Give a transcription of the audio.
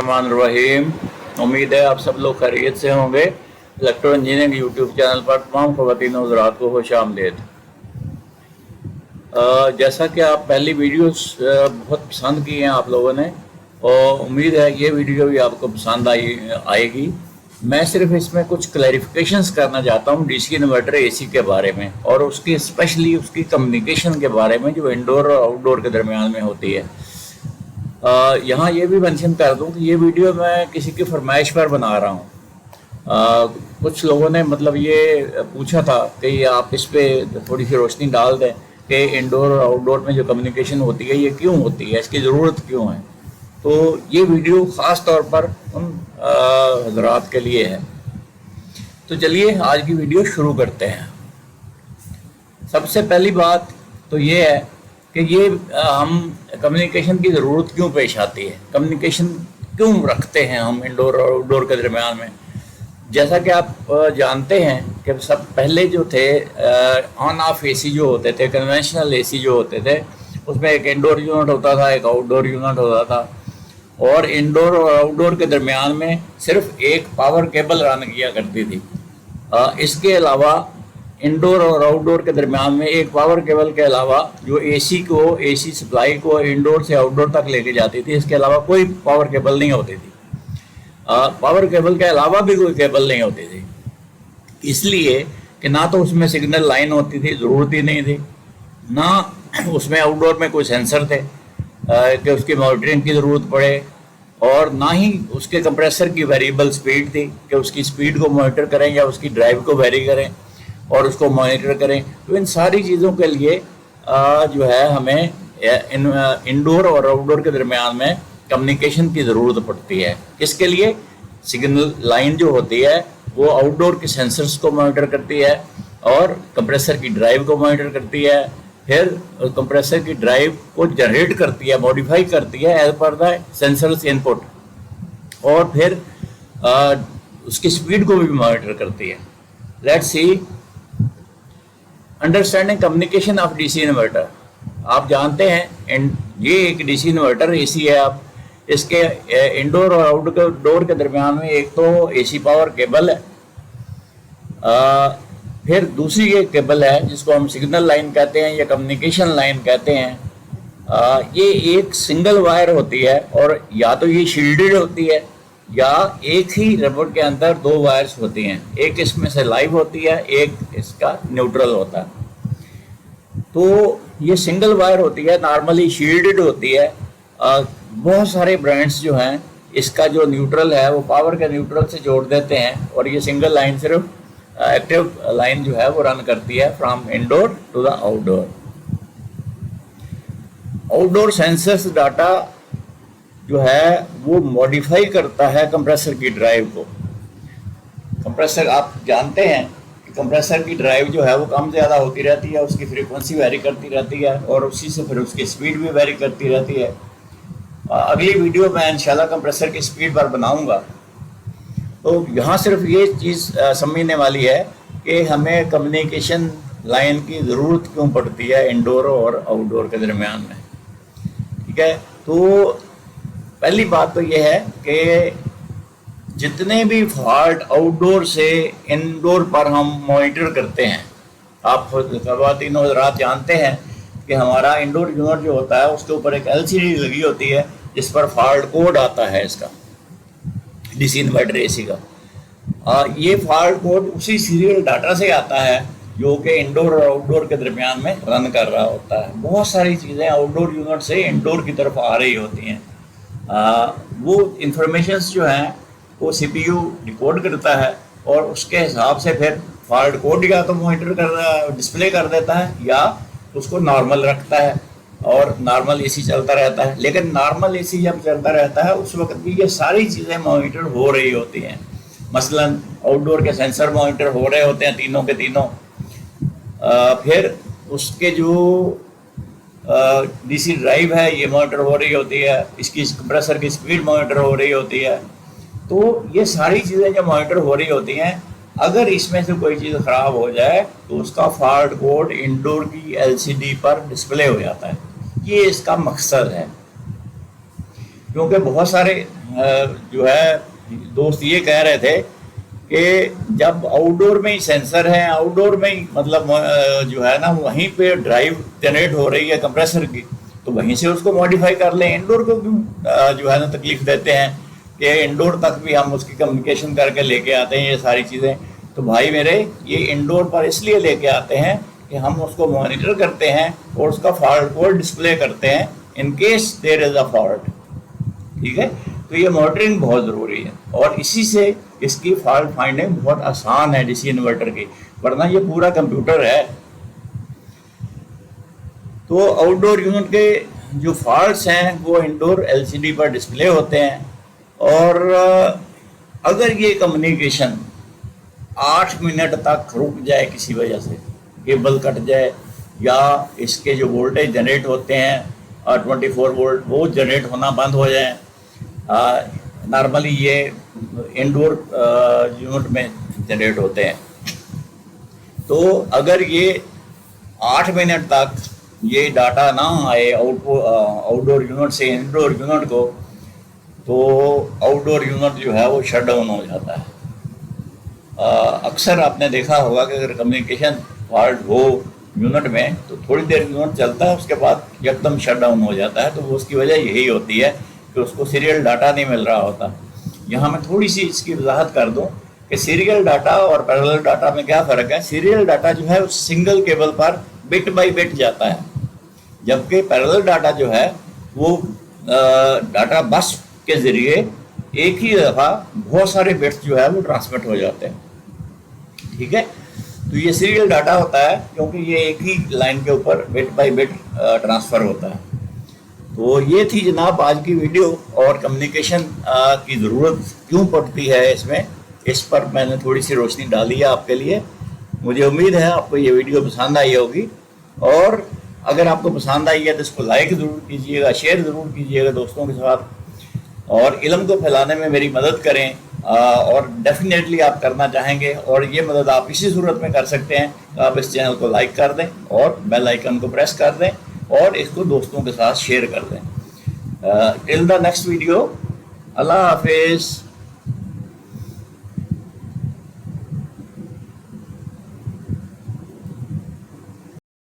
बिस्मिल्लाहिर्रहमानिर्रहीम। उम्मीद है आप सब लोग खैरियत से होंगे। इलेक्ट्रो इंजीनियरिंग यूट्यूब चैनल पर तमाम ख़वातीन और हज़रात को खुश आमदीद। जैसा कि आप पहली वीडियोस बहुत पसंद की हैं आप लोगों ने, और उम्मीद है ये वीडियो भी आपको पसंद आएगी। मैं सिर्फ इसमें कुछ क्लैरिफिकेशंस करना चाहता हूँ डीसी इन्वर्टर एसी के बारे में, और उसकी स्पेशली उसकी कम्युनिकेशन के बारे में जो इंडोर और आउटडोर के दरमियान में होती है। यहाँ ये भी मेंशन कर दूँ कि ये वीडियो मैं किसी की फरमाइश पर बना रहा हूँ। कुछ लोगों ने मतलब ये पूछा था कि आप इस पर थोड़ी सी रोशनी डाल दें कि इंडोर और आउटडोर में जो कम्युनिकेशन होती है ये क्यों होती है, इसकी ज़रूरत क्यों है। तो ये वीडियो ख़ास तौर पर उन हज़रात के लिए है। तो चलिए आज की वीडियो शुरू करते हैं। सबसे पहली बात तो ये है कि ये हम कम्युनिकेशन की ज़रूरत क्यों पेश आती है, कम्युनिकेशन क्यों रखते हैं हम इंडोर और आउटडोर के दरमियान में। जैसा कि आप जानते हैं कि सब पहले जो थे ऑन ऑफ एसी जो होते थे, कन्वेंशनल एसी जो होते थे, उसमें एक इंडोर यूनिट होता था, एक आउटडोर यूनिट होता था, और इंडोर और आउटडोर के दरमियान में सिर्फ एक पावर केबल रन किया करती थी। इसके अलावा इंडोर और आउटडोर के दरमियान में एक पावर केबल के अलावा जो एसी सप्लाई को इंडोर से आउटडोर तक लेके जाती थी, इसके अलावा कोई पावर केबल नहीं होती थी। पावर केबल के अलावा भी कोई केबल नहीं होती थी, इसलिए कि ना तो उसमें सिग्नल लाइन होती थी, ज़रूरत ही नहीं थी, ना उसमें आउटडोर में कोई सेंसर थे कि उसकी मॉनिटरिंग की ज़रूरत पड़े, और ना ही उसके कंप्रेसर की वेरिएबल स्पीड थी कि उसकी स्पीड को मॉनिटर करें या उसकी ड्राइव को वेरी करें और उसको मॉनिटर करें। तो इन सारी चीज़ों के लिए जो है हमें इंडोर और आउटडोर के दरमियान में कम्युनिकेशन की ज़रूरत पड़ती है। इसके लिए सिग्नल लाइन जो होती है वो आउटडोर के सेंसर्स को मॉनिटर करती है और कंप्रेसर की ड्राइव को मॉनिटर करती है, फिर कंप्रेसर की ड्राइव को जनरेट करती है, मॉडिफाई करती है as per the sensors input, और फिर उसकी स्पीड को भी मॉनिटर करती है। Let's see understanding communication of DC inverter. आप जानते हैं ये एक डीसी इन्वर्टर एसी है। आप इसके इंडोर और आउटडोर के दरमियान में एक तो एसी पावर केबल है, फिर दूसरी एक केबल है जिसको हम सिग्नल लाइन कहते हैं या कम्युनिकेशन लाइन कहते हैं। ये एक सिंगल वायर होती है, और या तो ये शील्डेड होती है या एक ही रबर के अंदर दो वायर्स होती हैं, एक इसमें से लाइव होती है, एक इसका न्यूट्रल होता है। तो ये सिंगल वायर होती है, नॉर्मली शील्डेड होती है। बहुत सारे ब्रांड्स जो हैं इसका जो न्यूट्रल है वो पावर के न्यूट्रल से जोड़ देते हैं, और ये सिंगल लाइन सिर्फ एक्टिव लाइन जो है वो रन करती है from indoor to the outdoor. Outdoor sensors data जो है वो मॉडिफाई करता है कंप्रेसर की ड्राइव को। कंप्रेसर आप जानते हैं कि कंप्रेसर की ड्राइव जो है वो कम ज़्यादा होती रहती है, उसकी फ्रीक्वेंसी वेरी करती रहती है, और उसी से फिर उसकी स्पीड भी वेरी करती रहती है। अगली वीडियो में इंशाल्लाह कंप्रेसर की स्पीड पर बनाऊंगा। तो यहाँ सिर्फ ये चीज़ समझने वाली है कि हमें कम्युनिकेशन लाइन की ज़रूरत क्यों पड़ती है इंडोर और आउटडोर के दरमियान में। ठीक है, तो पहली बात तो ये है कि जितने भी फॉल्ट आउटडोर से इंडोर पर हम मॉनिटर करते हैं, आप तीनों हज़रात जानते हैं कि हमारा इंडोर यूनिट जो होता है उसके ऊपर एक एलसीडी लगी होती है जिस पर फॉल्ट कोड आता है इसका, डीसी इन्वर्टर एसी का। ये फॉल्ट कोड उसी सीरियल डाटा से आता है जो कि इंडोर और आउटडोर के दरमियान में रन कर रहा होता है। बहुत सारी चीज़ें आउटडोर यूनिट से इंडोर की तरफ आ रही होती हैं। वो इंफॉर्मेशंस जो हैं वो सीपीयू डिकोड करता है, और उसके हिसाब से फिर फॉल्ट कोड या तो मॉनिटर कर डिस्प्ले कर देता है या उसको नॉर्मल रखता है, और नॉर्मल एसी चलता रहता है। लेकिन नॉर्मल एसी जब चलता रहता है उस वक्त भी ये सारी चीज़ें मॉनिटर हो रही होती हैं। मसलन आउटडोर के सेंसर मॉनिटर हो रहे होते हैं तीनों के तीनों, फिर उसके जो डीसी ड्राइव है ये मॉनिटर हो रही होती है, इसकी कंप्रेसर की स्पीड मॉनिटर हो रही होती है। तो ये सारी चीज़ें जो मॉनिटर हो रही होती हैं, अगर इसमें से कोई चीज़ ख़राब हो जाए तो उसका फॉल्ट कोड इंडोर की एलसीडी पर डिस्प्ले हो जाता है। ये इसका मकसद है, کیونکہ بہت سارے جو ہے دوست یہ کہہ رہے تھے کہ جب آؤٹ ڈور میں ہی سینسر ہے، آؤٹ ڈور میں ہی مطلب جو ہے نا وہیں پہ ڈرائیو جنریٹ ہو رہی ہے کمپریسر کی، تو وہیں سے اس کو ماڈیفائی کر لیں، انڈور کو کیوں جو ہے نا تکلیف دیتے ہیں کہ انڈور تک بھی ہم اس کی کمیونیکیشن کر کے لے کے آتے ہیں یہ ساری چیزیں۔ تو بھائی میرے یہ انڈور پر اس لیے لے کے آتے ہیں کہ ہم اس کو مانیٹر کرتے ہیں اور اس کا فالٹ کوڈ ڈسپلے کرتے ہیں in case there is a fault, ٹھیک ہے۔ تو یہ مانیٹرنگ بہت ضروری ہے، اور اسی سے اس کی فالٹ فائنڈنگ بہت آسان ہے ڈی سی انورٹر کی، ورنہ یہ پورا کمپیوٹر ہے۔ تو آؤٹ ڈور یونٹ کے جو فالٹس ہیں وہ انڈور ایل سی ڈی پر ڈسپلے ہوتے ہیں، اور اگر یہ کمیونیکیشن 8 منٹ تک رک جائے کسی وجہ سے، کیبل کٹ جائے یا اس کے جو وولٹیج جنریٹ ہوتے ہیں 24 وولٹ وہ جنریٹ ہونا بند ہو جائیں، نارملی یہ انڈور یونٹ میں جنریٹ ہوتے ہیں، تو اگر یہ 8 منٹ تک یہ ڈاٹا نہ آئے آؤٹ ڈور یونٹ سے انڈور یونٹ کو، تو آؤٹ ڈور یونٹ جو ہے وہ شٹ ڈاؤن ہو جاتا ہے۔ اکثر آپ نے دیکھا ہوگا کہ اگر کمیونیکیشن فالٹ ہو یونٹ میں تو تھوڑی دیر یونٹ چلتا ہے، اس کے بعد یکدم شٹ ڈاؤن ہو جاتا ہے، تو اس کی وجہ یہی ہوتی ہے کہ اس کو سیریل ڈاٹا نہیں مل رہا ہوتا۔ یہاں میں تھوڑی سی اس کی وضاحت کر دوں کہ سیریل ڈاٹا اور پیرلل ڈاٹا میں کیا فرق ہے۔ سیریل ڈاٹا جو ہے اس سنگل کیبل پر بٹ بائی بٹ جاتا ہے، جبکہ پیرلل ڈاٹا جو ہے وہ ڈاٹا بس کے ذریعے ایک ہی دفعہ بہت سارے بٹس جو ہے وہ ٹرانسمٹ ہو جاتے ہیں، ٹھیک ہے۔ تو یہ سیریل ڈاٹا ہوتا ہے کیونکہ یہ ایک ہی لائن کے اوپر بٹ بائی بٹ ٹرانسفر ہوتا ہے۔ تو یہ تھی جناب آج کی ویڈیو، اور کمیونیکیشن کی ضرورت کیوں پڑتی ہے اس پر میں نے تھوڑی سی روشنی ڈالی ہے آپ کے لیے۔ مجھے امید ہے آپ کو یہ ویڈیو پسند آئی ہوگی، اور اگر آپ کو پسند آئی ہے تو اس کو لائک ضرور کیجیے گا، شیئر ضرور کیجیے گا دوستوں کے ساتھ، اور علم کو پھیلانے میں میری مدد کریں، اور ڈیفینیٹلی آپ کرنا چاہیں گے، اور یہ مدد آپ اسی صورت میں کر سکتے ہیں کہ آپ اس چینل کو لائک کر دیں اور بیل آئیکن کو پریس کر دیں اور اس کو دوستوں کے ساتھ شیئر کر دیں۔ ٹل دا نیکسٹ ویڈیو، اللہ حافظ۔